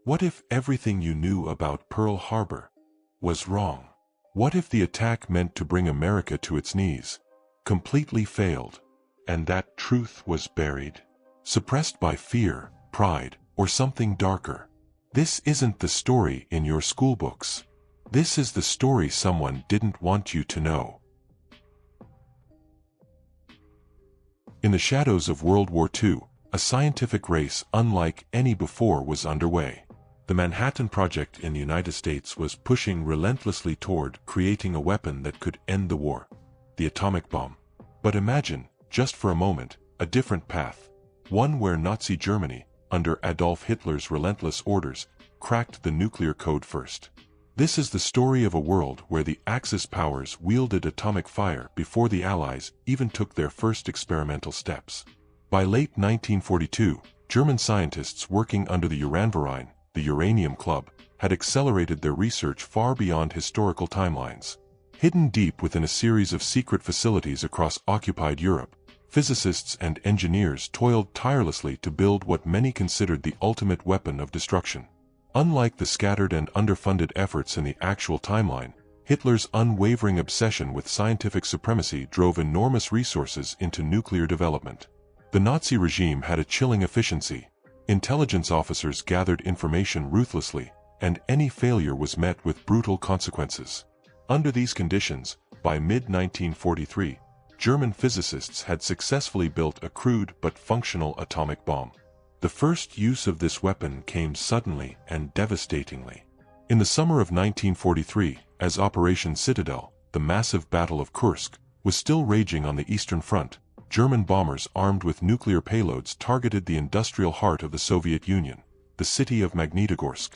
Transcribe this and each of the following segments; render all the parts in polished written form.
What if everything you knew about Pearl Harbor was wrong? What if the attack meant to bring America to its knees completely failed, and that truth was buried, suppressed by fear, pride, or something darker? This isn't the story in your schoolbooks. This is the story someone didn't want you to know. In the shadows of World War II, a scientific race unlike any before was underway. The Manhattan Project in the United States was pushing relentlessly toward creating a weapon that could end the war, the atomic bomb. But imagine, just for a moment, a different path. One where Nazi Germany, under Adolf Hitler's relentless orders, cracked the nuclear code first. This is the story of a world where the Axis powers wielded atomic fire before the Allies even took their first experimental steps. By late 1942, German scientists working under the Uranverein, the Uranium Club, had accelerated their research far beyond historical timelines. Hidden deep within a series of secret facilities across occupied Europe, physicists and engineers toiled tirelessly to build what many considered the ultimate weapon of destruction. Unlike the scattered and underfunded efforts in the actual timeline, Hitler's unwavering obsession with scientific supremacy drove enormous resources into nuclear development. The Nazi regime had a chilling efficiency. Intelligence officers gathered information ruthlessly, and any failure was met with brutal consequences. Under these conditions, by mid-1943, German physicists had successfully built a crude but functional atomic bomb. The first use of this weapon came suddenly and devastatingly. In the summer of 1943, as Operation Citadel, the massive Battle of Kursk, was still raging on the Eastern Front, German bombers armed with nuclear payloads targeted the industrial heart of the Soviet Union, the city of Magnitogorsk.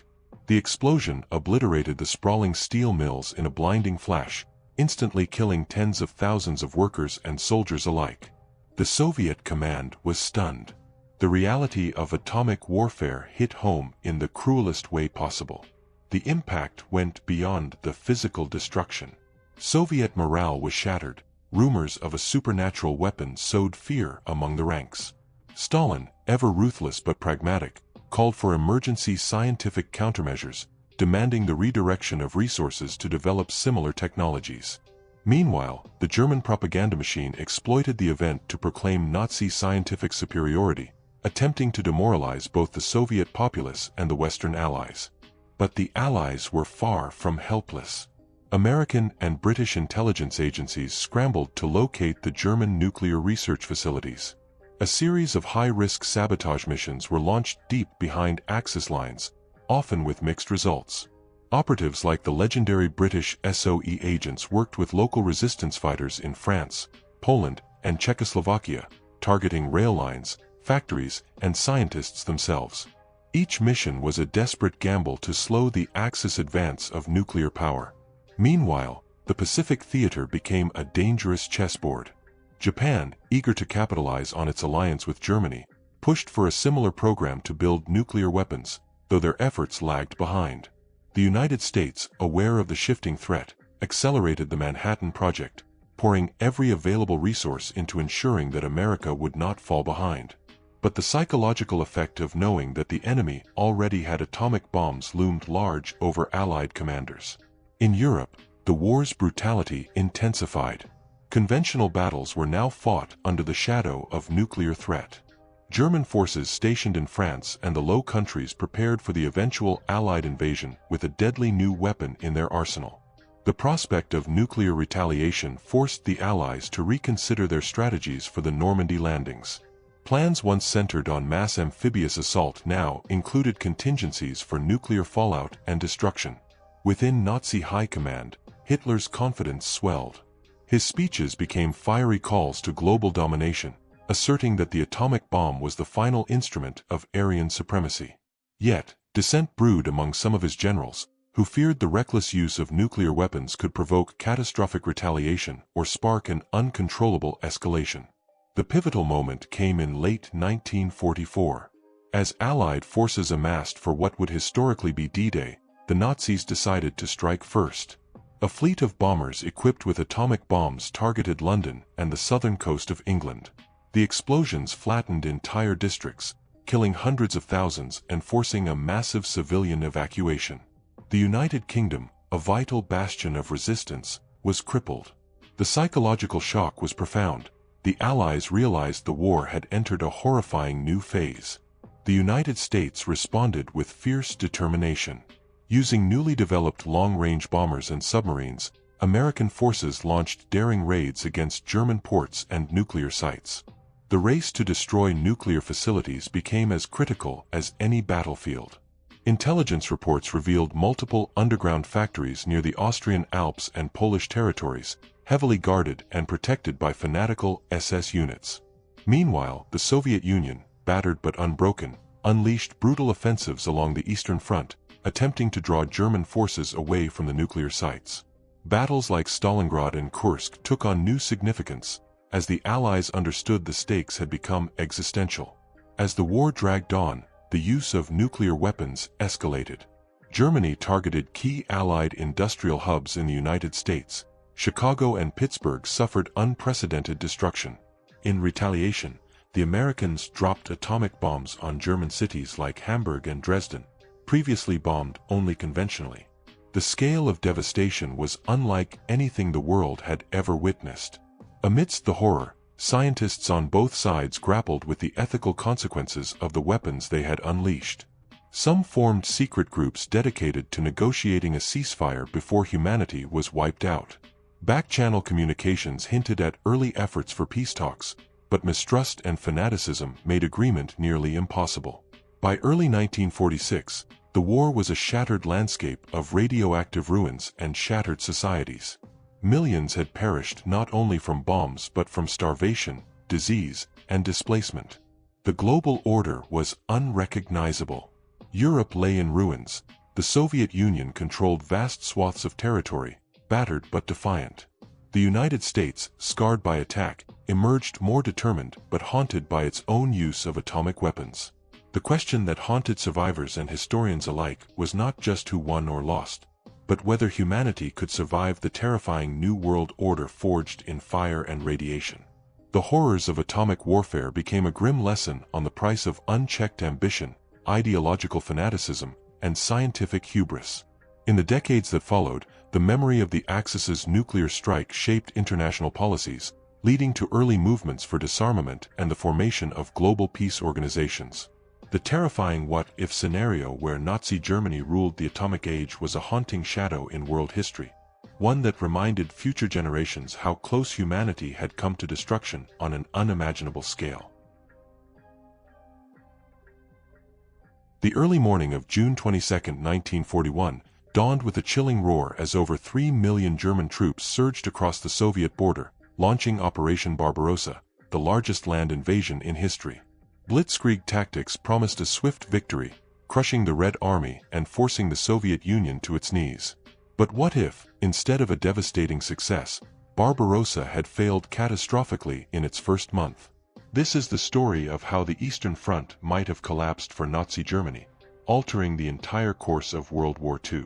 The explosion obliterated the sprawling steel mills in a blinding flash, instantly killing tens of thousands of workers and soldiers alike. The Soviet command was stunned. The reality of atomic warfare hit home in the cruelest way possible. The impact went beyond the physical destruction. Soviet morale was shattered. Rumors of a supernatural weapon sowed fear among the ranks. Stalin, ever ruthless but pragmatic, called for emergency scientific countermeasures, demanding the redirection of resources to develop similar technologies. Meanwhile, the German propaganda machine exploited the event to proclaim Nazi scientific superiority, attempting to demoralize both the Soviet populace and the Western Allies. But the Allies were far from helpless. American and British intelligence agencies scrambled to locate the German nuclear research facilities. A series of high-risk sabotage missions were launched deep behind Axis lines, often with mixed results. Operatives like the legendary British SOE agents worked with local resistance fighters in France, Poland, and Czechoslovakia, targeting rail lines, factories, and scientists themselves. Each mission was a desperate gamble to slow the Axis advance of nuclear power. Meanwhile, the Pacific theater became a dangerous chessboard. Japan, eager to capitalize on its alliance with Germany, pushed for a similar program to build nuclear weapons, though their efforts lagged behind. The United States, aware of the shifting threat, accelerated the Manhattan Project, pouring every available resource into ensuring that America would not fall behind. But the psychological effect of knowing that the enemy already had atomic bombs loomed large over Allied commanders. In Europe, the war's brutality intensified. Conventional battles were now fought under the shadow of nuclear threat. German forces stationed in France and the Low Countries prepared for the eventual Allied invasion with a deadly new weapon in their arsenal. The prospect of nuclear retaliation forced the Allies to reconsider their strategies for the Normandy landings. Plans once centered on mass amphibious assault now included contingencies for nuclear fallout and destruction. Within Nazi high command, Hitler's confidence swelled. His speeches became fiery calls to global domination, asserting that the atomic bomb was the final instrument of Aryan supremacy. Yet, dissent brewed among some of his generals, who feared the reckless use of nuclear weapons could provoke catastrophic retaliation or spark an uncontrollable escalation. The pivotal moment came in late 1944. As Allied forces amassed for what would historically be D-Day, the Nazis decided to strike first. A fleet of bombers equipped with atomic bombs targeted London and the southern coast of England. The explosions flattened entire districts, killing hundreds of thousands and forcing a massive civilian evacuation. The United Kingdom, a vital bastion of resistance, was crippled. The psychological shock was profound. The Allies realized the war had entered a horrifying new phase. The United States responded with fierce determination. Using newly developed long-range bombers and submarines, American forces launched daring raids against German ports and nuclear sites. The race to destroy nuclear facilities became as critical as any battlefield. Intelligence reports revealed multiple underground factories near the Austrian Alps and Polish territories, heavily guarded and protected by fanatical SS units. Meanwhile, the Soviet Union, battered but unbroken, unleashed brutal offensives along the Eastern Front, attempting to draw German forces away from the nuclear sites. Battles like Stalingrad and Kursk took on new significance, as the Allies understood the stakes had become existential. As the war dragged on, the use of nuclear weapons escalated. Germany targeted key Allied industrial hubs in the United States. Chicago and Pittsburgh suffered unprecedented destruction. In retaliation, the Americans dropped atomic bombs on German cities like Hamburg and Dresden, previously bombed only conventionally. The scale of devastation was unlike anything the world had ever witnessed. Amidst the horror, scientists on both sides grappled with the ethical consequences of the weapons they had unleashed. Some formed secret groups dedicated to negotiating a ceasefire before humanity was wiped out. Back-channel communications hinted at early efforts for peace talks, but mistrust and fanaticism made agreement nearly impossible. By early 1946, the war was a shattered landscape of radioactive ruins and shattered societies. Millions had perished not only from bombs but from starvation, disease, and displacement. The global order was unrecognizable. Europe lay in ruins. The Soviet Union controlled vast swaths of territory, battered but defiant. The United States, scarred by attack, emerged more determined but haunted by its own use of atomic weapons. The question that haunted survivors and historians alike was not just who won or lost, but whether humanity could survive the terrifying new world order forged in fire and radiation. The horrors of atomic warfare became a grim lesson on the price of unchecked ambition, ideological fanaticism, and scientific hubris. In the decades that followed, the memory of the Axis's nuclear strike shaped international policies, leading to early movements for disarmament and the formation of global peace organizations. The terrifying what-if scenario where Nazi Germany ruled the atomic age was a haunting shadow in world history, one that reminded future generations how close humanity had come to destruction on an unimaginable scale. The early morning of June 22, 1941, dawned with a chilling roar as over 3 million German troops surged across the Soviet border, launching Operation Barbarossa, the largest land invasion in history. Blitzkrieg tactics promised a swift victory, crushing the Red Army and forcing the Soviet Union to its knees. But what if, instead of a devastating success, Barbarossa had failed catastrophically in its first month? This is the story of how the Eastern Front might have collapsed for Nazi Germany, altering the entire course of World War II.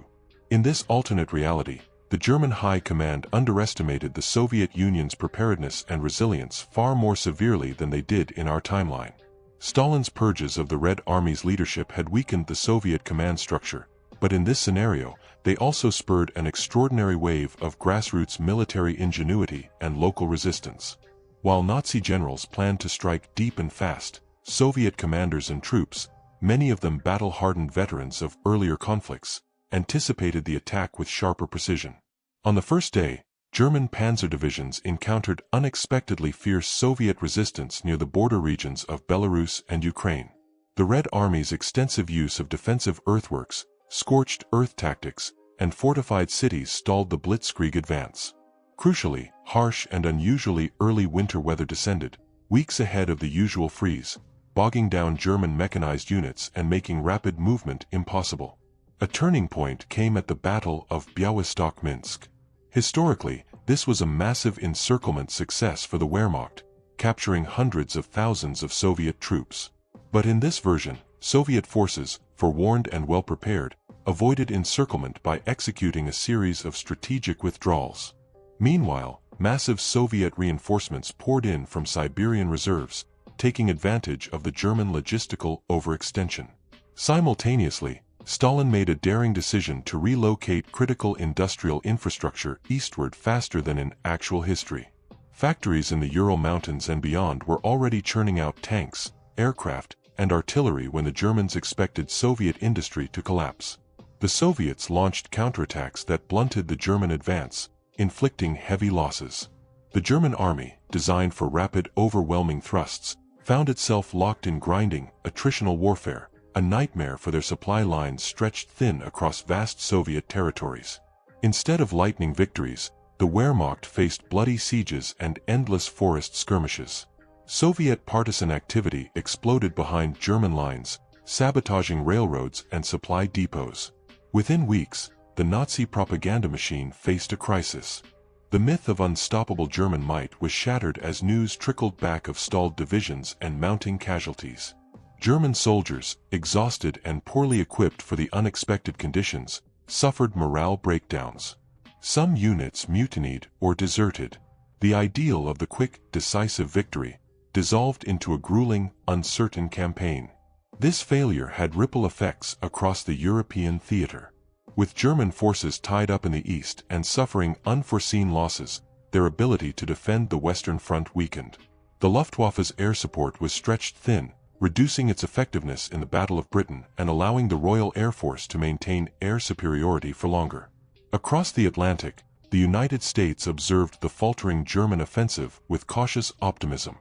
In this alternate reality, the German High Command underestimated the Soviet Union's preparedness and resilience far more severely than they did in our timeline. Stalin's purges of the Red Army's leadership had weakened the Soviet command structure, but in this scenario, they also spurred an extraordinary wave of grassroots military ingenuity and local resistance. While Nazi generals planned to strike deep and fast, Soviet commanders and troops, many of them battle-hardened veterans of earlier conflicts, anticipated the attack with sharper precision. On the first day, German panzer divisions encountered unexpectedly fierce Soviet resistance near the border regions of Belarus and Ukraine. The Red Army's extensive use of defensive earthworks, scorched earth tactics, and fortified cities stalled the Blitzkrieg advance. Crucially, harsh and unusually early winter weather descended, weeks ahead of the usual freeze, bogging down German mechanized units and making rapid movement impossible. A turning point came at the Battle of Białystok-Minsk. Historically, this was a massive encirclement success for the Wehrmacht, capturing hundreds of thousands of Soviet troops. But in this version, Soviet forces, forewarned and well-prepared, avoided encirclement by executing a series of strategic withdrawals. Meanwhile, massive Soviet reinforcements poured in from Siberian reserves, taking advantage of the German logistical overextension. Simultaneously, Stalin made a daring decision to relocate critical industrial infrastructure eastward faster than in actual history. Factories in the Ural Mountains and beyond were already churning out tanks, aircraft, and artillery when the Germans expected Soviet industry to collapse. The Soviets launched counterattacks that blunted the German advance, inflicting heavy losses. The German army, designed for rapid, overwhelming thrusts, found itself locked in grinding, attritional warfare, a nightmare for their supply lines stretched thin across vast Soviet territories. Instead of lightning victories, the Wehrmacht faced bloody sieges and endless forest skirmishes. Soviet partisan activity exploded behind German lines, sabotaging railroads and supply depots. Within weeks, the Nazi propaganda machine faced a crisis. The myth of unstoppable German might was shattered as news trickled back of stalled divisions and mounting casualties. German soldiers, exhausted and poorly equipped for the unexpected conditions, suffered morale breakdowns. Some units mutinied or deserted. The ideal of the quick, decisive victory dissolved into a grueling, uncertain campaign. This failure had ripple effects across the European theater. With German forces tied up in the east and suffering unforeseen losses, their ability to defend the Western Front weakened. The Luftwaffe's air support was stretched thin, reducing its effectiveness in the Battle of Britain and allowing the Royal Air Force to maintain air superiority for longer. Across the Atlantic, the United States observed the faltering German offensive with cautious optimism.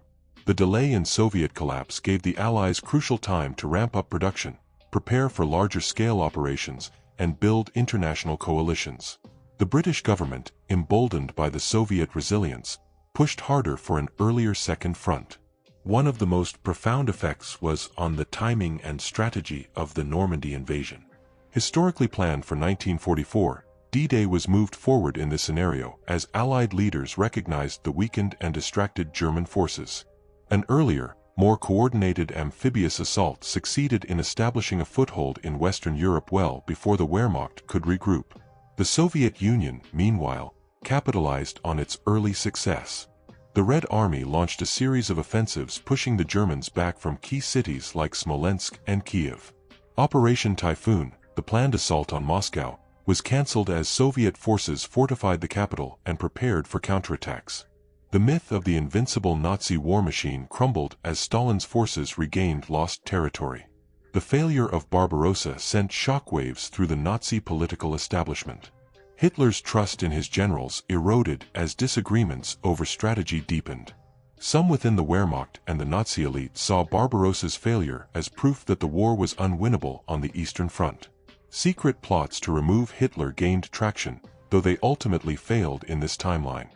The delay in Soviet collapse gave the Allies crucial time to ramp up production, prepare for larger-scale operations, and build international coalitions. The British government, emboldened by the Soviet resilience, pushed harder for an earlier Second Front. One of the most profound effects was on the timing and strategy of the Normandy invasion. Historically planned for 1944, D-Day was moved forward in this scenario as Allied leaders recognized the weakened and distracted German forces. An earlier, more coordinated amphibious assault succeeded in establishing a foothold in Western Europe well before the Wehrmacht could regroup. The Soviet Union, meanwhile, capitalized on its early success. The Red Army launched a series of offensives pushing the Germans back from key cities like Smolensk and Kiev. Operation Typhoon, the planned assault on Moscow, was cancelled as Soviet forces fortified the capital and prepared for counterattacks. The myth of the invincible Nazi war machine crumbled as Stalin's forces regained lost territory. The failure of Barbarossa sent shockwaves through the Nazi political establishment. Hitler's trust in his generals eroded as disagreements over strategy deepened. Some within the Wehrmacht and the Nazi elite saw Barbarossa's failure as proof that the war was unwinnable on the Eastern Front. Secret plots to remove Hitler gained traction, though they ultimately failed in this timeline.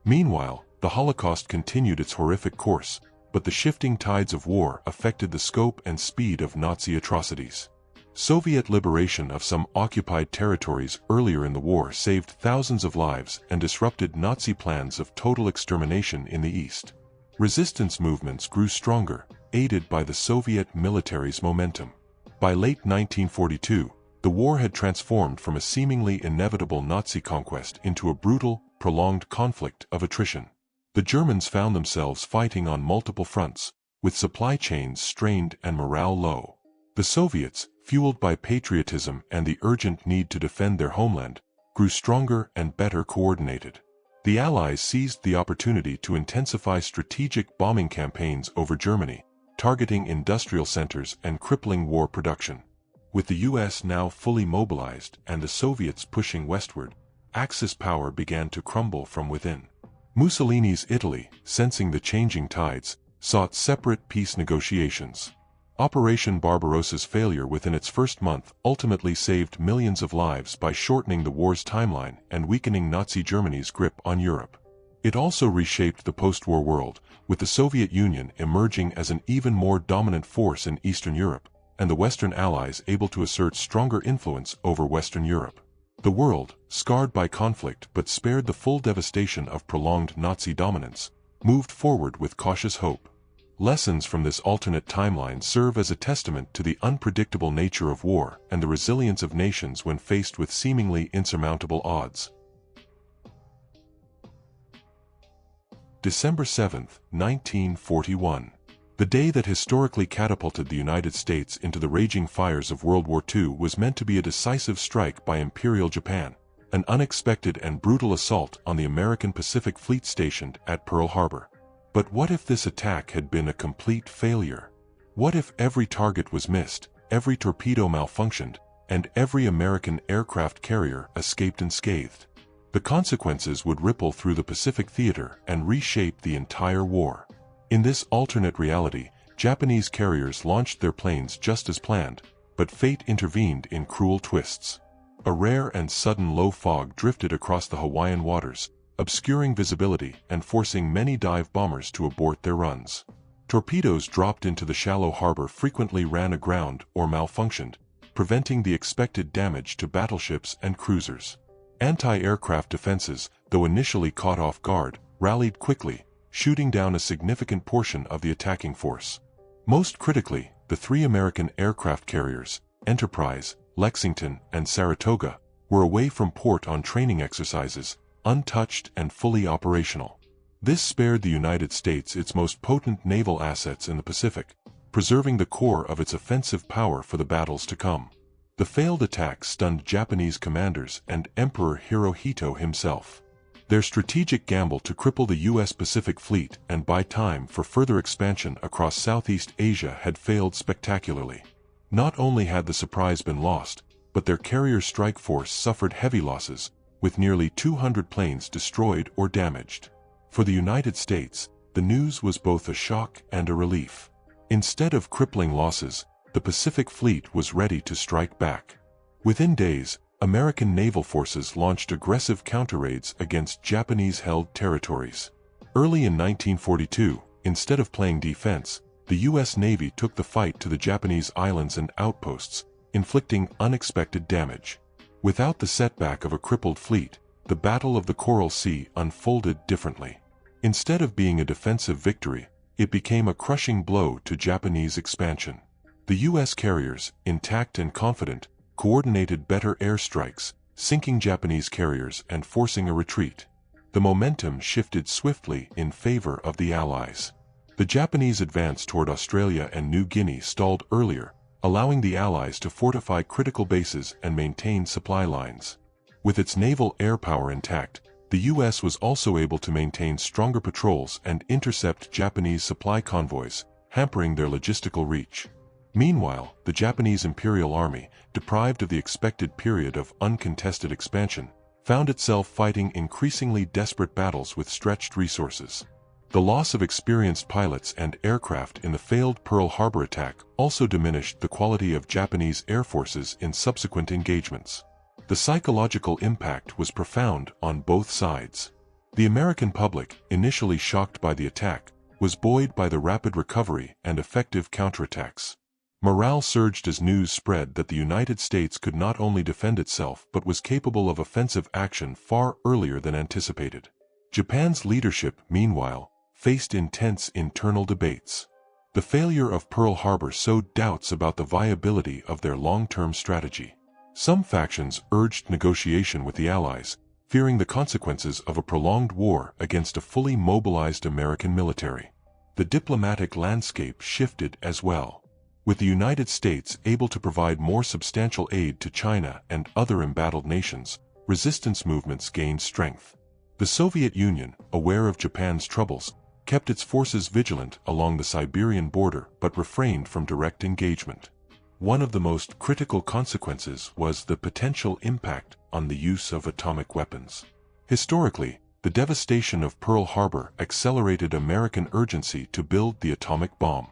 Meanwhile, the Holocaust continued its horrific course, but the shifting tides of war affected the scope and speed of Nazi atrocities. Soviet liberation of some occupied territories earlier in the war saved thousands of lives and disrupted Nazi plans of total extermination in the East. Resistance movements grew stronger, aided by the Soviet military's momentum. By late 1942, the war had transformed from a seemingly inevitable Nazi conquest into a brutal, prolonged conflict of attrition. The Germans found themselves fighting on multiple fronts, with supply chains strained and morale low. The Soviets, fueled by patriotism and the urgent need to defend their homeland, grew stronger and better coordinated. The Allies seized the opportunity to intensify strategic bombing campaigns over Germany, targeting industrial centers and crippling war production. With the US now fully mobilized and the Soviets pushing westward, Axis power began to crumble from within. Mussolini's Italy, sensing the changing tides, sought separate peace negotiations. Operation Barbarossa's failure within its first month ultimately saved millions of lives by shortening the war's timeline and weakening Nazi Germany's grip on Europe. It also reshaped the post-war world, with the Soviet Union emerging as an even more dominant force in Eastern Europe, and the Western Allies able to assert stronger influence over Western Europe. The world, scarred by conflict but spared the full devastation of prolonged Nazi dominance, moved forward with cautious hope. Lessons from this alternate timeline serve as a testament to the unpredictable nature of war and the resilience of nations when faced with seemingly insurmountable odds. December 7, 1941. The day that historically catapulted the United States into the raging fires of World War II was meant to be a decisive strike by Imperial Japan, an unexpected and brutal assault on the American Pacific Fleet stationed at Pearl Harbor. But what if this attack had been a complete failure? What if every target was missed, every torpedo malfunctioned, and every American aircraft carrier escaped unscathed? The consequences would ripple through the Pacific theater and reshape the entire war. In this alternate reality, Japanese carriers launched their planes just as planned, but fate intervened in cruel twists. A rare and sudden low fog drifted across the Hawaiian waters, obscuring visibility and forcing many dive bombers to abort their runs. Torpedoes dropped into the shallow harbor frequently ran aground or malfunctioned, preventing the expected damage to battleships and cruisers. Anti-aircraft defenses, though initially caught off guard, rallied quickly, shooting down a significant portion of the attacking force. Most critically, the three American aircraft carriers, Enterprise, Lexington, and Saratoga, were away from port on training exercises, untouched and fully operational. This spared the United States its most potent naval assets in the Pacific, preserving the core of its offensive power for the battles to come. The failed attack stunned Japanese commanders and Emperor Hirohito himself. Their strategic gamble to cripple the U.S. Pacific Fleet and buy time for further expansion across Southeast Asia had failed spectacularly. Not only had the surprise been lost, but their carrier strike force suffered heavy losses, with nearly 200 planes destroyed or damaged. For the United States, the news was both a shock and a relief. Instead of crippling losses, the Pacific Fleet was ready to strike back. Within days, American naval forces launched aggressive counter-raids against Japanese-held territories. Early in 1942, instead of playing defense, the U.S. Navy took the fight to the Japanese islands and outposts, inflicting unexpected damage. Without the setback of a crippled fleet, the Battle of the Coral Sea unfolded differently. Instead of being a defensive victory, it became a crushing blow to Japanese expansion. The U.S. carriers, intact and confident, coordinated better airstrikes, sinking Japanese carriers and forcing a retreat. The momentum shifted swiftly in favor of the Allies. The Japanese advance toward Australia and New Guinea stalled earlier, allowing the Allies to fortify critical bases and maintain supply lines. With its naval air power intact, the U.S. was also able to maintain stronger patrols and intercept Japanese supply convoys, hampering their logistical reach. Meanwhile, the Japanese Imperial Army, deprived of the expected period of uncontested expansion, found itself fighting increasingly desperate battles with stretched resources. The loss of experienced pilots and aircraft in the failed Pearl Harbor attack also diminished the quality of Japanese air forces in subsequent engagements. The psychological impact was profound on both sides. The American public, initially shocked by the attack, was buoyed by the rapid recovery and effective counterattacks. Morale surged as news spread that the United States could not only defend itself but was capable of offensive action far earlier than anticipated. Japan's leadership, meanwhile, faced intense internal debates. The failure of Pearl Harbor sowed doubts about the viability of their long-term strategy. Some factions urged negotiation with the Allies, fearing the consequences of a prolonged war against a fully mobilized American military. The diplomatic landscape shifted as well. With the United States able to provide more substantial aid to China and other embattled nations, resistance movements gained strength. The Soviet Union, aware of Japan's troubles, kept its forces vigilant along the Siberian border but refrained from direct engagement. One of the most critical consequences was the potential impact on the use of atomic weapons. Historically, the devastation of Pearl Harbor accelerated American urgency to build the atomic bomb.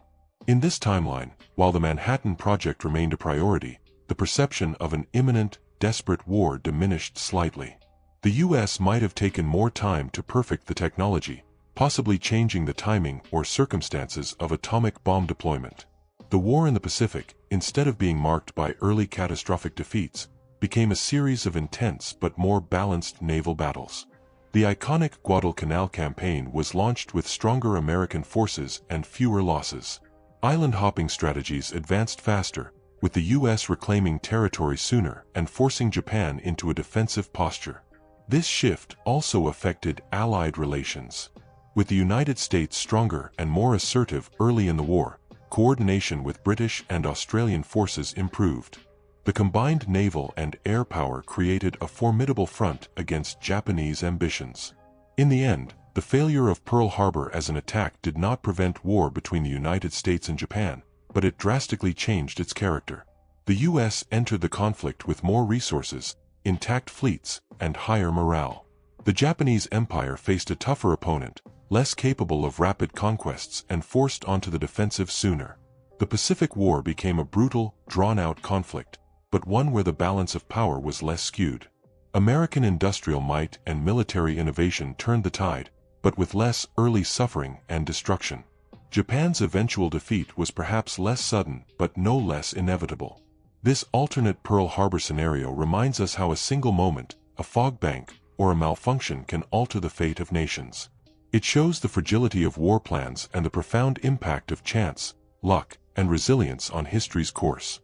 In this timeline, while the Manhattan Project remained a priority, the perception of an imminent, desperate war diminished slightly. The U.S. might have taken more time to perfect the technology, possibly changing the timing or circumstances of atomic bomb deployment. The war in the Pacific, instead of being marked by early catastrophic defeats, became a series of intense but more balanced naval battles. The iconic Guadalcanal campaign was launched with stronger American forces and fewer losses. Island-hopping strategies advanced faster, with the U.S. reclaiming territory sooner and forcing Japan into a defensive posture. This shift also affected Allied relations. With the United States stronger and more assertive early in the war, coordination with British and Australian forces improved. The combined naval and air power created a formidable front against Japanese ambitions. In the end, the failure of Pearl Harbor as an attack did not prevent war between the United States and Japan, but it drastically changed its character. The U.S. entered the conflict with more resources, intact fleets, and higher morale. The Japanese Empire faced a tougher opponent, less capable of rapid conquests and forced onto the defensive sooner. The Pacific War became a brutal, drawn-out conflict, but one where the balance of power was less skewed. American industrial might and military innovation turned the tide, but with less early suffering and destruction. Japan's eventual defeat was perhaps less sudden, but no less inevitable. This alternate Pearl Harbor scenario reminds us how a single moment, a fog bank, or a malfunction can alter the fate of nations. It shows the fragility of war plans and the profound impact of chance, luck, and resilience on history's course.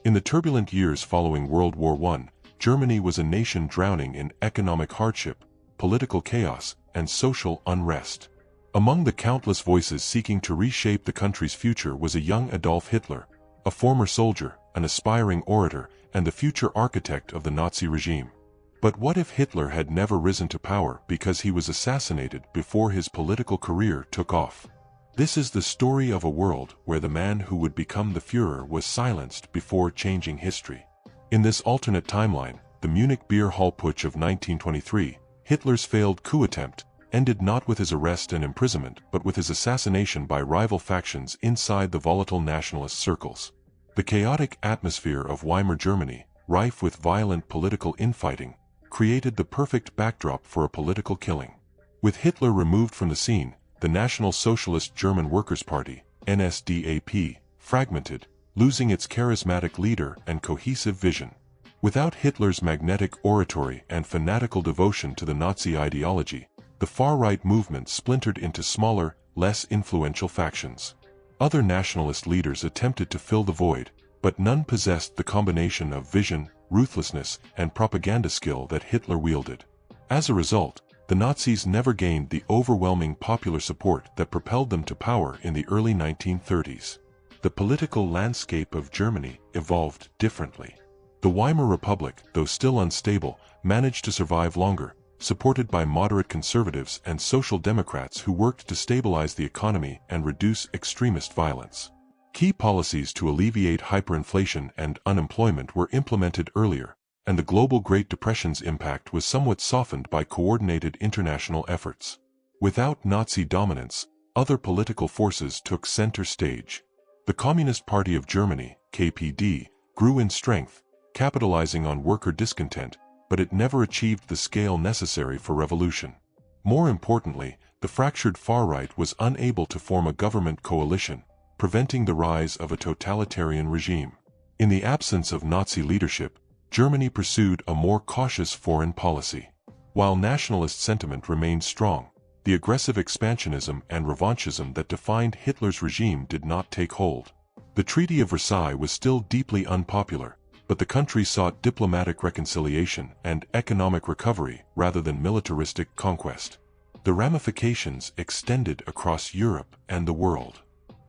In the turbulent years following World War I, Germany was a nation drowning in economic hardship, political chaos, and social unrest. Among the countless voices seeking to reshape the country's future was a young Adolf Hitler, a former soldier, an aspiring orator, and the future architect of the Nazi regime. But what if Hitler had never risen to power because he was assassinated before his political career took off? This is the story of a world where the man who would become the Führer was silenced before changing history. In this alternate timeline, the Munich beer hall putsch of 1923, Hitler's failed coup attempt, ended not with his arrest and imprisonment but with his assassination by rival factions inside the volatile nationalist circles. The chaotic atmosphere of Weimar Germany, rife with violent political infighting, created the perfect backdrop for a political killing. With Hitler removed from the scene, the National Socialist German Workers' Party, NSDAP, fragmented, losing its charismatic leader and cohesive vision. Without Hitler's magnetic oratory and fanatical devotion to the Nazi ideology, the far-right movement splintered into smaller, less influential factions. Other nationalist leaders attempted to fill the void, but none possessed the combination of vision, ruthlessness, and propaganda skill that Hitler wielded. As a result, the Nazis never gained the overwhelming popular support that propelled them to power in the early 1930s. The political landscape of Germany evolved differently. The Weimar Republic, though still unstable, managed to survive longer, supported by moderate conservatives and social democrats who worked to stabilize the economy and reduce extremist violence. Key policies to alleviate hyperinflation and unemployment were implemented earlier, and the global Great Depression's impact was somewhat softened by coordinated international efforts. Without Nazi dominance, other political forces took center stage. The Communist Party of Germany, KPD, grew in strength, capitalizing on worker discontent, but it never achieved the scale necessary for revolution. More importantly, the fractured far-right was unable to form a government coalition, preventing the rise of a totalitarian regime. In the absence of Nazi leadership, Germany pursued a more cautious foreign policy. While nationalist sentiment remained strong, the aggressive expansionism and revanchism that defined Hitler's regime did not take hold. The Treaty of Versailles was still deeply unpopular, but the country sought diplomatic reconciliation and economic recovery rather than militaristic conquest. The ramifications extended across Europe and the world.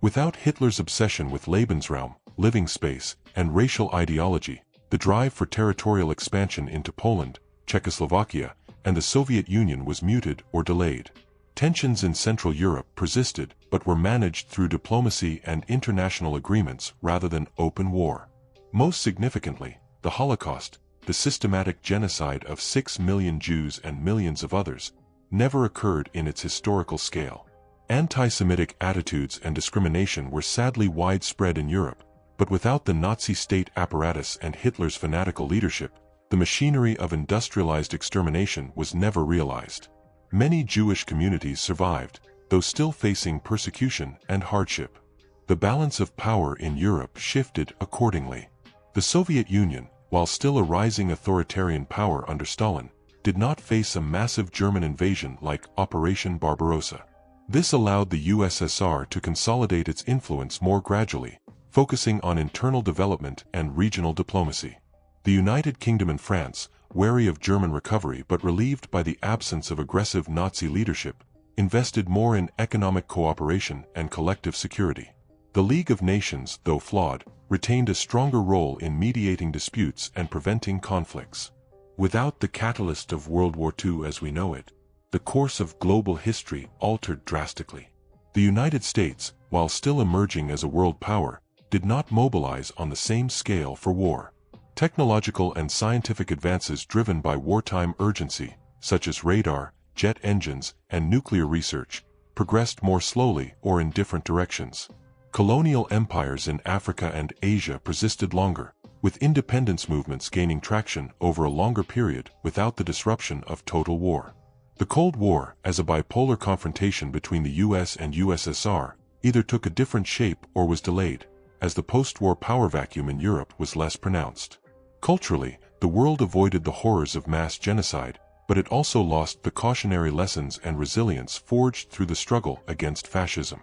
Without Hitler's obsession with Lebensraum, living space, and racial ideology, the drive for territorial expansion into Poland, Czechoslovakia, and the Soviet Union was muted or delayed. Tensions in Central Europe persisted but were managed through diplomacy and international agreements rather than open war. Most significantly, the Holocaust, the systematic genocide of 6 million Jews and millions of others, never occurred in its historical scale. Anti-Semitic attitudes and discrimination were sadly widespread in Europe, but without the Nazi state apparatus and Hitler's fanatical leadership, the machinery of industrialized extermination was never realized. Many Jewish communities survived, though still facing persecution and hardship. The balance of power in Europe shifted accordingly. The Soviet Union, while still a rising authoritarian power under Stalin, did not face a massive German invasion like Operation Barbarossa. This allowed the USSR to consolidate its influence more gradually, focusing on internal development and regional diplomacy. The United Kingdom and France, wary of German recovery but relieved by the absence of aggressive Nazi leadership, invested more in economic cooperation and collective security. The League of Nations, though flawed, retained a stronger role in mediating disputes and preventing conflicts. Without the catalyst of World War II as we know it, the course of global history altered drastically. The United States, while still emerging as a world power, did not mobilize on the same scale for war. Technological and scientific advances driven by wartime urgency, such as radar, jet engines, and nuclear research, progressed more slowly or in different directions. Colonial empires in Africa and Asia persisted longer, with independence movements gaining traction over a longer period without the disruption of total war. The Cold War, as a bipolar confrontation between the US and USSR, either took a different shape or was delayed, as the post-war power vacuum in Europe was less pronounced. Culturally, the world avoided the horrors of mass genocide, but it also lost the cautionary lessons and resilience forged through the struggle against fascism.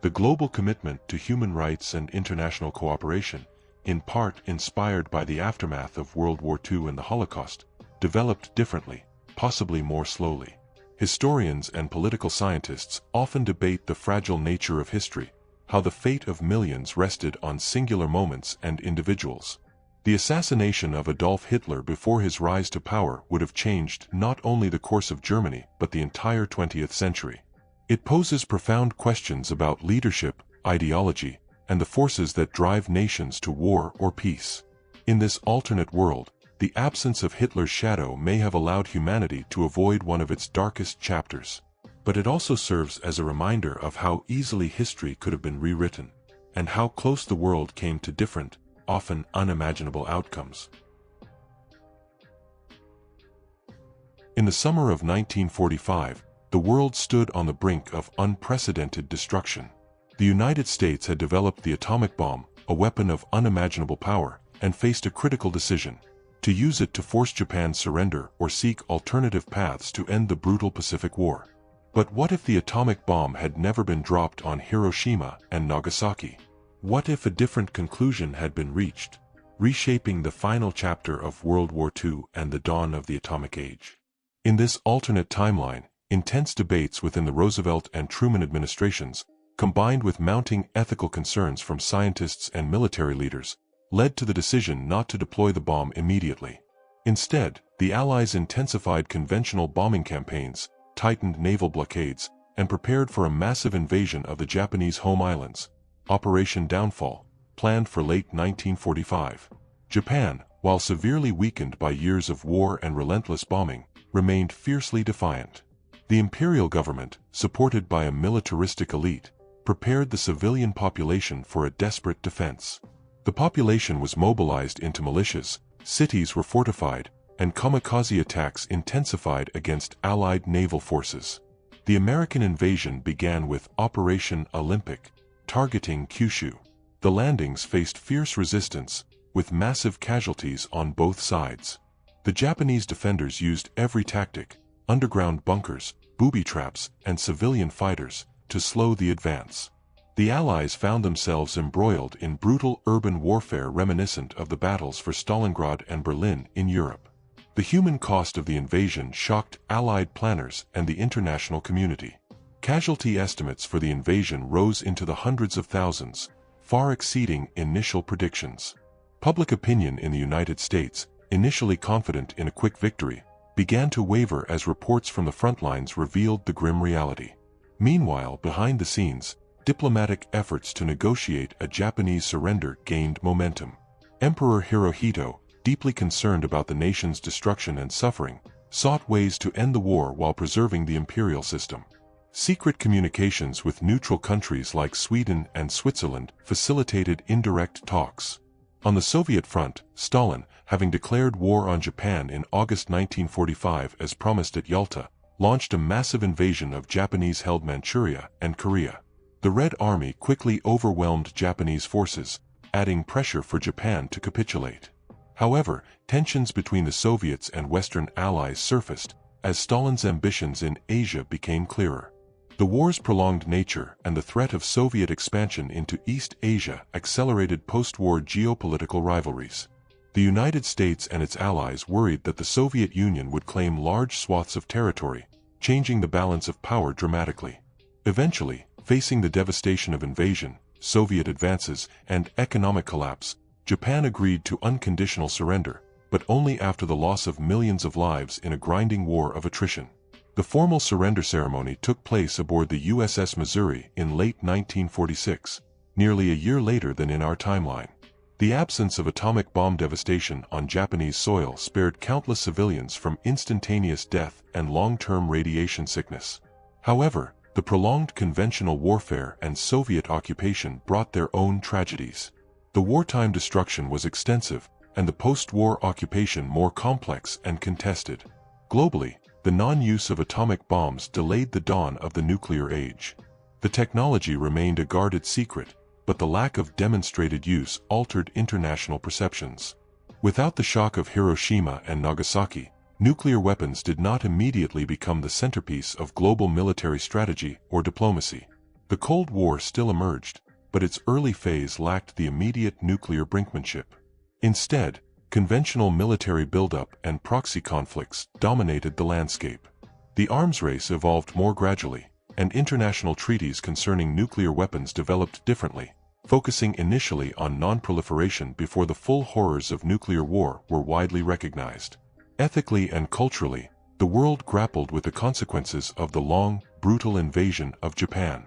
The global commitment to human rights and international cooperation, in part inspired by the aftermath of World War II and the Holocaust, developed differently, possibly more slowly. Historians and political scientists often debate the fragile nature of history, how the fate of millions rested on singular moments and individuals. The assassination of Adolf Hitler before his rise to power would have changed not only the course of Germany but the entire 20th century. It poses profound questions about leadership, ideology, and the forces that drive nations to war or peace. In this alternate world, the absence of Hitler's shadow may have allowed humanity to avoid one of its darkest chapters. But it also serves as a reminder of how easily history could have been rewritten, and how close the world came to different, often unimaginable outcomes. In the summer of 1945, the world stood on the brink of unprecedented destruction. The United States had developed the atomic bomb, a weapon of unimaginable power, and faced a critical decision: to use it to force Japan's surrender or seek alternative paths to end the brutal Pacific War. But what if the atomic bomb had never been dropped on Hiroshima and Nagasaki? What if a different conclusion had been reached, reshaping the final chapter of World War II and the dawn of the atomic age? In this alternate timeline, intense debates within the Roosevelt and Truman administrations, combined with mounting ethical concerns from scientists and military leaders, led to the decision not to deploy the bomb immediately. Instead, the Allies intensified conventional bombing campaigns, tightened naval blockades, and prepared for a massive invasion of the Japanese home islands. Operation Downfall, planned for late 1945. Japan, while severely weakened by years of war and relentless bombing, remained fiercely defiant. The imperial government, supported by a militaristic elite, prepared the civilian population for a desperate defense. The population was mobilized into militias, cities were fortified, and kamikaze attacks intensified against Allied naval forces. The American invasion began with Operation Olympic, targeting Kyushu. The landings faced fierce resistance, with massive casualties on both sides. The Japanese defenders used every tactic: underground bunkers, booby traps, and civilian fighters, to slow the advance. The Allies found themselves embroiled in brutal urban warfare reminiscent of the battles for Stalingrad and Berlin in Europe. The human cost of the invasion shocked Allied planners and the international community. Casualty estimates for the invasion rose into the hundreds of thousands, far exceeding initial predictions. Public opinion in the United States, initially confident in a quick victory, began to waver as reports from the front lines revealed the grim reality. Meanwhile, behind the scenes, diplomatic efforts to negotiate a Japanese surrender gained momentum. Emperor Hirohito, deeply concerned about the nation's destruction and suffering, sought ways to end the war while preserving the imperial system. Secret communications with neutral countries like Sweden and Switzerland facilitated indirect talks. On the Soviet front, Stalin, having declared war on Japan in August 1945 as promised at Yalta, launched a massive invasion of Japanese-held Manchuria and Korea. The Red Army quickly overwhelmed Japanese forces, adding pressure for Japan to capitulate. However, tensions between the Soviets and Western allies surfaced as Stalin's ambitions in Asia became clearer. The war's prolonged nature and the threat of Soviet expansion into East Asia accelerated post-war geopolitical rivalries. The United States and its allies worried that the Soviet Union would claim large swaths of territory, changing the balance of power dramatically. Eventually, facing the devastation of invasion, Soviet advances, and economic collapse, Japan agreed to unconditional surrender, but only after the loss of millions of lives in a grinding war of attrition. The formal surrender ceremony took place aboard the USS Missouri in late 1946, nearly a year later than in our timeline. The absence of atomic bomb devastation on Japanese soil spared countless civilians from instantaneous death and long-term radiation sickness. However, the prolonged conventional warfare and Soviet occupation brought their own tragedies. The wartime destruction was extensive, and the post-war occupation more complex and contested. Globally, the non-use of atomic bombs delayed the dawn of the nuclear age. The technology remained a guarded secret, but the lack of demonstrated use altered international perceptions. Without the shock of Hiroshima and Nagasaki, nuclear weapons did not immediately become the centerpiece of global military strategy or diplomacy. The Cold War still emerged, but its early phase lacked the immediate nuclear brinkmanship. Instead, conventional military buildup and proxy conflicts dominated the landscape. The arms race evolved more gradually, and international treaties concerning nuclear weapons developed differently, focusing initially on non-proliferation before the full horrors of nuclear war were widely recognized. Ethically and culturally, the world grappled with the consequences of the long, brutal invasion of Japan.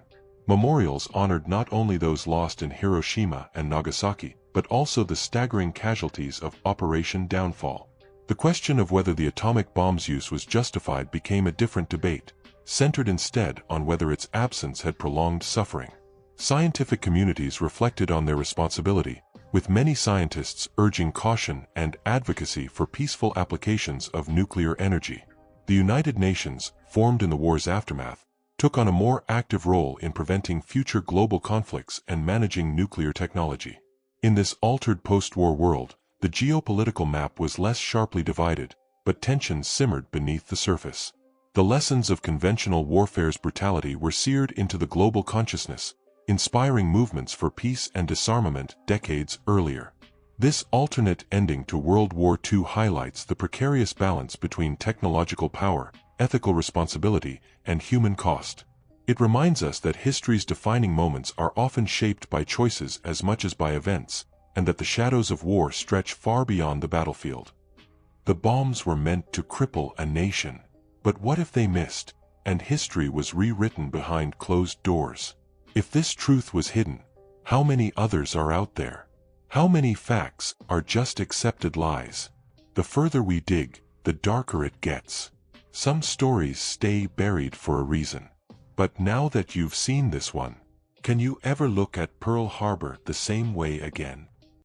Memorials honored not only those lost in Hiroshima and Nagasaki, but also the staggering casualties of Operation Downfall. The question of whether the atomic bomb's use was justified became a different debate, centered instead on whether its absence had prolonged suffering. Scientific communities reflected on their responsibility, with many scientists urging caution and advocacy for peaceful applications of nuclear energy. The United Nations, formed in the war's aftermath, took on a more active role in preventing future global conflicts and managing nuclear technology. In this altered post-war world, the geopolitical map was less sharply divided, but tensions simmered beneath the surface. The lessons of conventional warfare's brutality were seared into the global consciousness, inspiring movements for peace and disarmament decades earlier. This alternate ending to World War II highlights the precarious balance between technological power, ethical responsibility, and human cost. It reminds us that history's defining moments are often shaped by choices as much as by events, and that the shadows of war stretch far beyond the battlefield. The bombs were meant to cripple a nation. But what if they missed, and history was rewritten behind closed doors? If this truth was hidden, how many others are out there? How many facts are just accepted lies? The further we dig, the darker it gets. Some stories stay buried for a reason. But now that you've seen this one, can you ever look at Pearl Harbor the same way again?